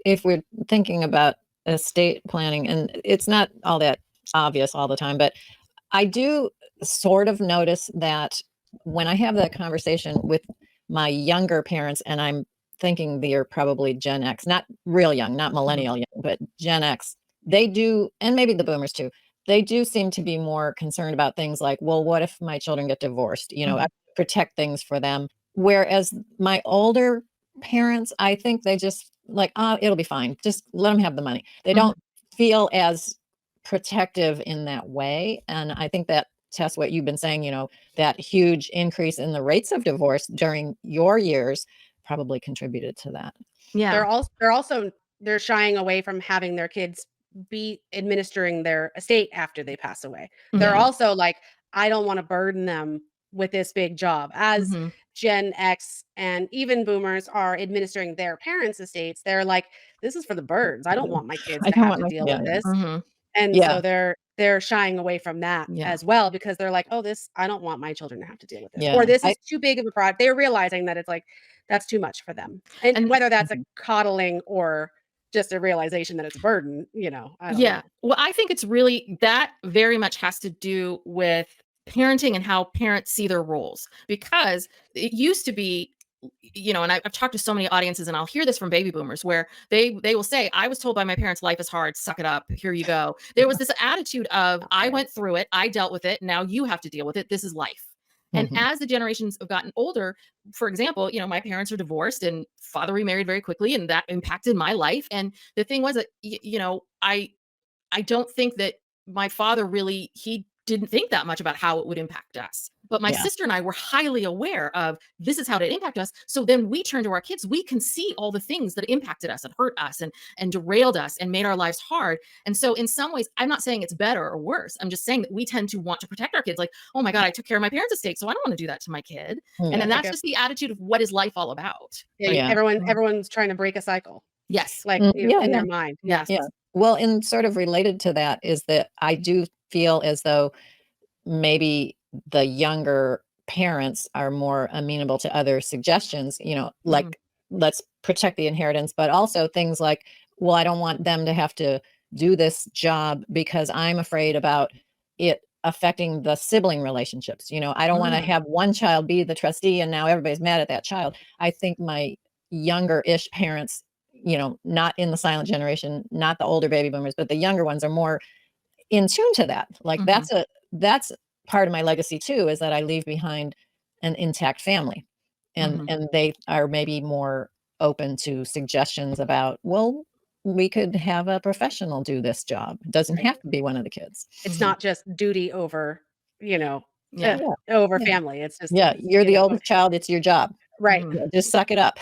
if we're thinking about estate planning, and it's not all that obvious all the time, but I do sort of notice that when I have that conversation with my younger parents, and I'm thinking they're probably Gen X, not real young, not millennial young, but Gen X, they do, and maybe the boomers too, they do seem to be more concerned about things like, well, what if my children get divorced? I protect things for them. Whereas my older parents, I think they just like, oh, it'll be fine. Just let them have the money. They don't feel as protective in that way. And I think that tests what you've been saying, that huge increase in the rates of divorce during your years probably contributed to that. Yeah. They're shying away from having their kids be administering their estate after they pass away. They're also like, I don't want to burden them with this big job. As Gen X and even boomers are administering their parents' estates, they're like, this is for the birds. I don't want my kids I to don't have want to my, deal yeah, with yeah. this. And Yeah. so they're shying away from that as well, because they're like, oh, I don't want my children to have to deal with this. Yeah. Or this is too big of a project. They're realizing that it's like, that's too much for them. And whether that's a coddling or just a realization that it's a burden, I don't know. Well, I think it's really that very much has to do with parenting and how parents see their roles, because it used to be, and I've talked to so many audiences, and I'll hear this from baby boomers where they will say, I was told by my parents, life is hard, suck it up, here you go. There was this attitude of, I went through it, I dealt with it, now you have to deal with it, this is life. And as the generations have gotten older, for example, my parents are divorced and father remarried very quickly, and that impacted my life. And the thing was that, I don't think that my father really, he didn't think that much about how it would impact us. But my sister and I were highly aware of this is how it impact us. So then we turn to our kids, we can see all the things that impacted us and hurt us and derailed us and made our lives hard. And so in some ways, I'm not saying it's better or worse. I'm just saying that we tend to want to protect our kids. Like, oh my God, I took care of my parents' estate, so I don't want to do that to my kid. And then that's just the attitude of what is life all about. Everyone's trying to break a cycle. Yes. Like in their mind. Yes. Yeah. Well, and sort of related to that is that I do feel as though maybe the younger parents are more amenable to other suggestions, like let's protect the inheritance, but also things like, well, I don't want them to have to do this job because I'm afraid about it affecting the sibling relationships. I don't want to have one child be the trustee and now everybody's mad at that child. I think my younger-ish parents, not in the silent generation, not the older baby boomers, but the younger ones are more in tune to that. Like that's part of my legacy too, is that I leave behind an intact family, and they are maybe more open to suggestions about, well, we could have a professional do this job. It doesn't have to be one of the kids. It's not just duty over, over family. It's just you're the oldest child. It's your job. Right. Just suck it up.